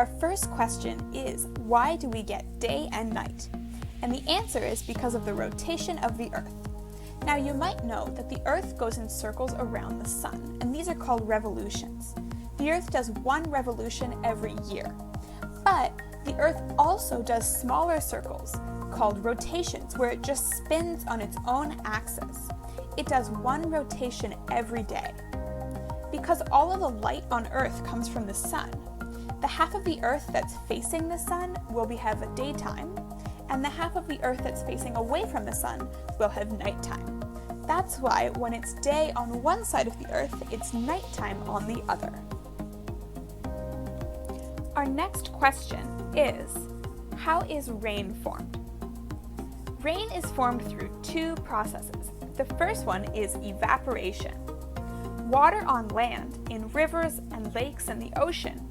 Our first question is, why do we get day and night? And the answer is because of the rotation of the Earth. Now you might know that the Earth goes in circles around the Sun, and these are called revolutions. The Earth does one revolution every year. But the Earth also does smaller circles called rotations, where it just spins on its own axis. It does one rotation every day. Because all of the light on Earth comes from the Sun, the half of the Earth that's facing the Sun will have a daytime, and the half of the Earth that's facing away from the Sun will have nighttime. That's why when it's day on one side of the Earth, it's nighttime on the other. Our next question is, how is rain formed? Rain is formed through two processes. The first one is evaporation. Water on land, in rivers and lakes and the ocean,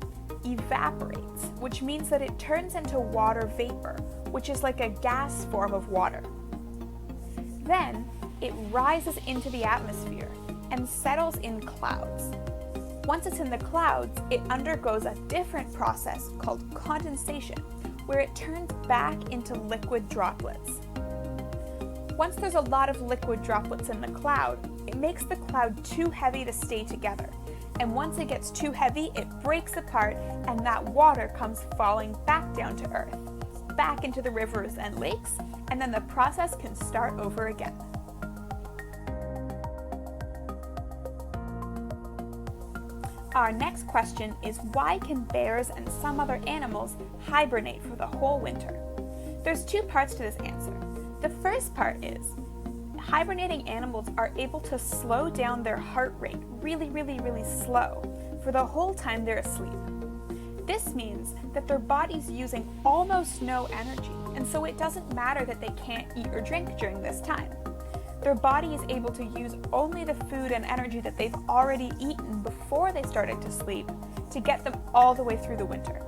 evaporates, which means that it turns into water vapor, which is like a gas form of water. Then it rises into the atmosphere and settles in clouds. Once it's in the clouds, it undergoes a different process called condensation, where it turns back into liquid droplets. Once there's a lot of liquid droplets in the cloud, it makes the cloud too heavy to stay together. And once it gets too heavy, it breaks apart, and that water comes falling back down to Earth, back into the rivers and lakes, and then the process can start over again. Our next question is, why can bears and some other animals hibernate for the whole winter? There's two parts to this answer. The first part is, hibernating animals are able to slow down their heart rate really slow for the whole time they're asleep. This means that their body's using almost no energy, and so it doesn't matter that they can't eat or drink during this time. Their body is able to use only the food and energy that they've already eaten before they started to sleep to get them all the way through the winter.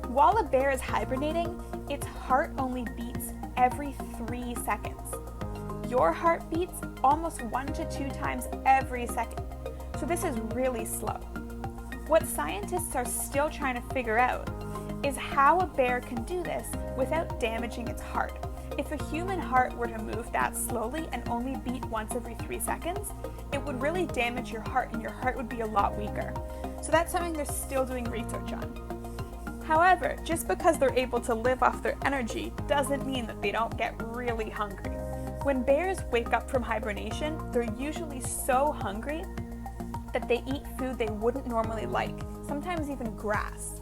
While a bear is hibernating, its heart only beats every 3 seconds. Your heart beats almost 1 to 2 times every second, so this is really slow. What scientists are still trying to figure out is how a bear can do this without damaging its heart. If a human heart were to move that slowly and only beat once every 3 seconds, it would really damage your heart and your heart would be a lot weaker. So that's something they're still doing research on. However, just because they're able to live off their energy doesn't mean that they don't get really hungry. When bears wake up from hibernation, they're usually so hungry that they eat food they wouldn't normally like, sometimes even grass.